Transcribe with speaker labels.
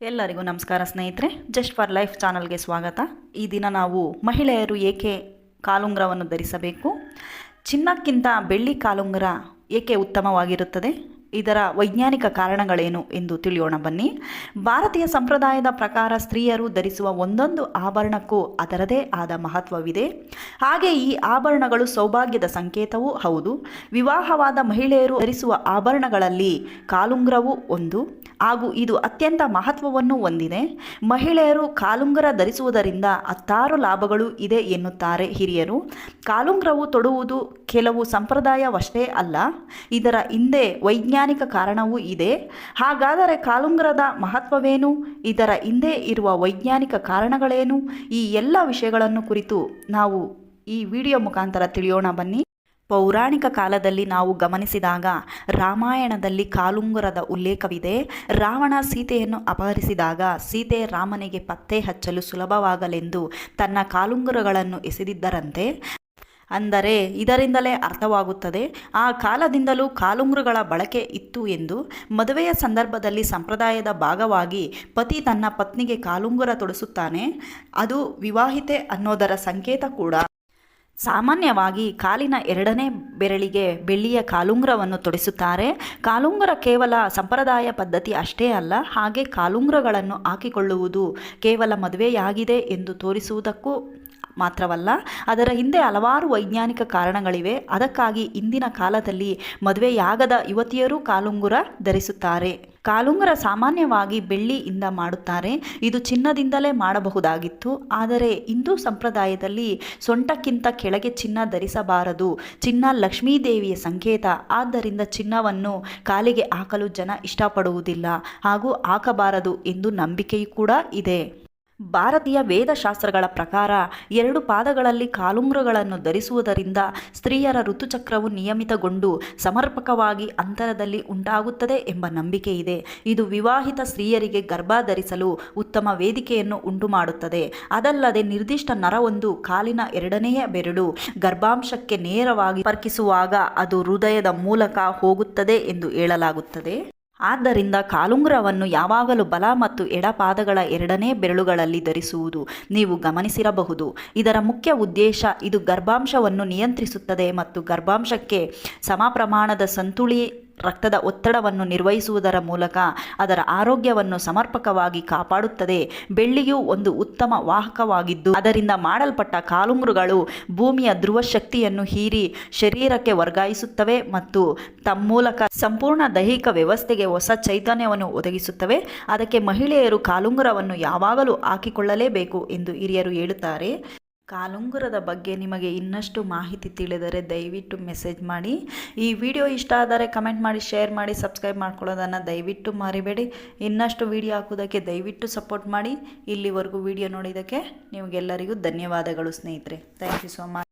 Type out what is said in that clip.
Speaker 1: ಎಲ್ಲರಿಗೂ ನಮಸ್ಕಾರ ಸ್ನೇಹಿತರೆ. ಜಸ್ಟ್ ಫಾರ್ ಲೈಫ್ ಚಾನಲ್ಗೆ ಸ್ವಾಗತ. ಈ ದಿನ ನಾವು ಮಹಿಳೆಯರು ಏಕೆ ಕಾಲುಂಗುರವನ್ನು ಧರಿಸಬೇಕು, ಚಿನ್ನಕ್ಕಿಂತ ಬೆಳ್ಳಿ ಕಾಲುಂಗುರ ಏಕೆ ಉತ್ತಮವಾಗಿರುತ್ತದೆ, ಇದರ ವೈಜ್ಞಾನಿಕ ಕಾರಣಗಳೇನು ಎಂದು ತಿಳಿಯೋಣ ಬನ್ನಿ. ಭಾರತೀಯ ಸಂಪ್ರದಾಯದ ಪ್ರಕಾರ ಸ್ತ್ರೀಯರು ಧರಿಸುವ ಒಂದೊಂದು ಆಭರಣಕ್ಕೂ ಅದರದೇ ಆದ ಮಹತ್ವವಿದೆ. ಹಾಗೆ ಈ ಆಭರಣಗಳು ಸೌಭಾಗ್ಯದ ಸಂಕೇತವೂ ಹೌದು. ವಿವಾಹವಾದ ಮಹಿಳೆಯರು ಧರಿಸುವ ಆಭರಣಗಳಲ್ಲಿ ಕಾಲುಂಗುರವೂ ಒಂದು ಹಾಗೂ ಇದು ಅತ್ಯಂತ ಮಹತ್ವವನ್ನು ಹೊಂದಿದೆ. ಮಹಿಳೆಯರು ಕಾಲುಂಗುರ ಧರಿಸುವುದರಿಂದ 10 ಲಾಭಗಳು ಇದೆ ಎನ್ನುತ್ತಾರೆ ಹಿರಿಯರು. ಕಾಲುಂಗುರವು ತೊಡುವುದು ಕೆಲವು ಸಂಪ್ರದಾಯವಷ್ಟೇ ಅಲ್ಲ, ಇದರ ಹಿಂದೆ ವೈಜ್ಞಾನಿಕ ಕಾರಣವೂ ಇದೆ. ಹಾಗಾದರೆ ಕಾಲುಂಗುರದ ಮಹತ್ವವೇನು, ಇದರ ಹಿಂದೆ ಇರುವ ವೈಜ್ಞಾನಿಕ ಕಾರಣಗಳೇನು, ಈ ಎಲ್ಲ ವಿಷಯಗಳನ್ನು ಕುರಿತು ನಾವು ಈ ವಿಡಿಯೋ ಮುಖಾಂತರ ತಿಳಿಯೋಣ ಬನ್ನಿ. ಪೌರಾಣಿಕ ಕಾಲದಲ್ಲಿ ನಾವು ಗಮನಿಸಿದಾಗ ರಾಮಾಯಣದಲ್ಲಿ ಕಾಲುಂಗುರದ ಉಲ್ಲೇಖವಿದೆ. ರಾವಣ ಸೀತೆಯನ್ನು ಅಪಹರಿಸಿದಾಗ ಸೀತೆ ರಾಮನಿಗೆ ಪತ್ತೆ ಹಚ್ಚಲು ಸುಲಭವಾಗಲೆಂದು ತನ್ನ ಕಾಲುಂಗುರಗಳನ್ನು ಎಸೆದಿದ್ದರಂತೆ. ಅಂದರೆ ಇದರಿಂದಲೇ ಅರ್ಥವಾಗುತ್ತದೆ ಆ ಕಾಲದಿಂದಲೂ ಕಾಲುಂಗುರಗಳ ಬಳಕೆ ಇತ್ತು ಎಂದು. ಮದುವೆಯ ಸಂದರ್ಭದಲ್ಲಿ ಸಂಪ್ರದಾಯದ ಭಾಗವಾಗಿ ಪತಿ ತನ್ನ ಪತ್ನಿಗೆ ಕಾಲುಂಗುರ ತೊಡಿಸುತ್ತಾನೆ. ಅದು ವಿವಾಹಿತೆ ಅನ್ನೋದರ ಸಂಕೇತ ಕೂಡ. ಸಾಮಾನ್ಯವಾಗಿ ಕಾಲಿನ 2ನೇ ಬೆರಳಿಗೆ ಬೆಳ್ಳಿಯ ಕಾಲುಂಗುರವನ್ನು ತೊಡಿಸುತ್ತಾರೆ. ಕಾಲುಂಗುರ ಕೇವಲ ಸಂಪ್ರದಾಯ ಪದ್ಧತಿ ಅಷ್ಟೇ ಅಲ್ಲ, ಹಾಗೆ ಕಾಲುಂಗುರಗಳನ್ನು ಹಾಕಿಕೊಳ್ಳುವುದು ಕೇವಲ ಮದುವೆಯಾಗಿದೆ ಎಂದು ತೋರಿಸುವುದಕ್ಕೂ ಮಾತ್ರವಲ್ಲ, ಅದರ ಹಿಂದೆ ಹಲವಾರು ವೈಜ್ಞಾನಿಕ ಕಾರಣಗಳಿವೆ. ಅದಕ್ಕಾಗಿ ಇಂದಿನ ಕಾಲದಲ್ಲಿ ಮದುವೆಯಾಗದ ಯುವತಿಯರು ಕಾಲುಂಗುರ ಧರಿಸುತ್ತಾರೆ. ಕಾಲುಂಗುರ ಸಾಮಾನ್ಯವಾಗಿ ಬೆಳ್ಳಿಯಿಂದ ಮಾಡುತ್ತಾರೆ. ಇದು ಚಿನ್ನದಿಂದಲೇ ಮಾಡಬಹುದಾಗಿತ್ತು. ಆದರೆ ಹಿಂದೂ ಸಂಪ್ರದಾಯದಲ್ಲಿ ಸೊಂಟಕ್ಕಿಂತ ಕೆಳಗೆ ಚಿನ್ನ ಧರಿಸಬಾರದು. ಚಿನ್ನ ಲಕ್ಷ್ಮೀದೇವಿಯ ಸಂಕೇತ. ಆದ್ದರಿಂದ ಚಿನ್ನವನ್ನು ಕಾಲಿಗೆ ಹಾಕಲು ಜನ ಇಷ್ಟಪಡುವುದಿಲ್ಲ ಹಾಗೂ ಹಾಕಬಾರದು ಎಂದು ನಂಬಿಕೆಯೂ ಕೂಡ ಇದೆ. ಭಾರತೀಯ ವೇದಶಾಸ್ತ್ರಗಳ ಪ್ರಕಾರ 2 ಪಾದಗಳಲ್ಲಿ ಕಾಲುಂಗುರಗಳನ್ನು ಧರಿಸುವುದರಿಂದ ಸ್ತ್ರೀಯರ ಋತುಚಕ್ರವು ನಿಯಮಿತಗೊಂಡು ಸಮರ್ಪಕವಾಗಿ ಅಂತರದಲ್ಲಿ ಉಂಟಾಗುತ್ತದೆ ಎಂಬ ನಂಬಿಕೆ ಇದೆ. ಇದು ವಿವಾಹಿತ ಸ್ತ್ರೀಯರಿಗೆ ಗರ್ಭ ಧರಿಸಲು ಉತ್ತಮ ವೇದಿಕೆಯನ್ನು ಉಂಟುಮಾಡುತ್ತದೆ. ಅದಲ್ಲದೆ ನಿರ್ದಿಷ್ಟ ನರವೊಂದು ಕಾಲಿನ 2ನೇ ಬೆರಳು ಗರ್ಭಾಂಶಕ್ಕೆ ನೇರವಾಗಿ ಸಂಪರ್ಕಿಸುವಾಗ ಅದು ಹೃದಯದ ಮೂಲಕ ಹೋಗುತ್ತದೆ ಎಂದು ಹೇಳಲಾಗುತ್ತದೆ. ಆದ್ದರಿಂದ ಕಾಲುಂಗುರವನ್ನು ಯಾವಾಗಲೂ ಬಲ ಮತ್ತು ಎಡ ಪಾದಗಳ 2ನೇ ಬೆರಳುಗಳಲ್ಲಿ ಧರಿಸುವುದು ನೀವು ಗಮನಿಸಿರಬಹುದು. ಇದರ ಮುಖ್ಯ ಉದ್ದೇಶ ಇದು ಗರ್ಭಾಂಶವನ್ನು ನಿಯಂತ್ರಿಸುತ್ತದೆ ಮತ್ತು ಗರ್ಭಾಂಶಕ್ಕೆ ಸಮ ಪ್ರಮಾಣದ ಸಂತುಲಿ ರಕ್ತದ ಒತ್ತಡವನ್ನು ನಿರ್ವಹಿಸುವುದರ ಮೂಲಕ ಅದರ ಆರೋಗ್ಯವನ್ನು ಸಮರ್ಪಕವಾಗಿ ಕಾಪಾಡುತ್ತದೆ. ಬೆಳ್ಳಿಯು ಒಂದು ಉತ್ತಮ ವಾಹಕವಾಗಿದ್ದು ಅದರಿಂದ ಮಾಡಲ್ಪಟ್ಟ ಕಾಲುಂಗುರಗಳು ಭೂಮಿಯ ಧ್ರುವ ಶಕ್ತಿಯನ್ನು ಹೀರಿ ಶರೀರಕ್ಕೆ ವರ್ಗಾಯಿಸುತ್ತವೆ ಮತ್ತು ತಮ್ಮ ಮೂಲಕ ಸಂಪೂರ್ಣ ದೈಹಿಕ ವ್ಯವಸ್ಥೆಗೆ ಹೊಸ ಚೈತನ್ಯವನ್ನು ಒದಗಿಸುತ್ತವೆ. ಅದಕ್ಕೆ ಮಹಿಳೆಯರು ಕಾಲುಂಗುರವನ್ನು ಯಾವಾಗಲೂ ಹಾಕಿಕೊಳ್ಳಲೇಬೇಕು ಎಂದು ಹಿರಿಯರು ಹೇಳುತ್ತಾರೆ. ಕಾಲುಂಗುರದ ಬಗ್ಗೆ ನಿಮಗೆ ಇನ್ನಷ್ಟು ಮಾಹಿತಿ ತಿಳಿದರೆ ದಯವಿಟ್ಟು ಮೆಸೇಜ್ ಮಾಡಿ. ಈ ವಿಡಿಯೋ ಇಷ್ಟ ಆದರೆ ಕಮೆಂಟ್ ಮಾಡಿ, ಶೇರ್ ಮಾಡಿ, ಸಬ್ಸ್ಕ್ರೈಬ್ ಮಾಡ್ಕೊಳ್ಳೋದನ್ನು ದಯವಿಟ್ಟು ಮರಿಬೇಡಿ. ಇನ್ನಷ್ಟು ವಿಡಿಯೋ ಹಾಕೋದಕ್ಕೆ ದಯವಿಟ್ಟು ಸಪೋರ್ಟ್ ಮಾಡಿ. ಇಲ್ಲಿವರೆಗೂ ವಿಡಿಯೋ ನೋಡಿದ್ದಕ್ಕೆ ನಿಮಗೆಲ್ಲರಿಗೂ ಧನ್ಯವಾದಗಳು ಸ್ನೇಹಿತರೆ. Thank you so much.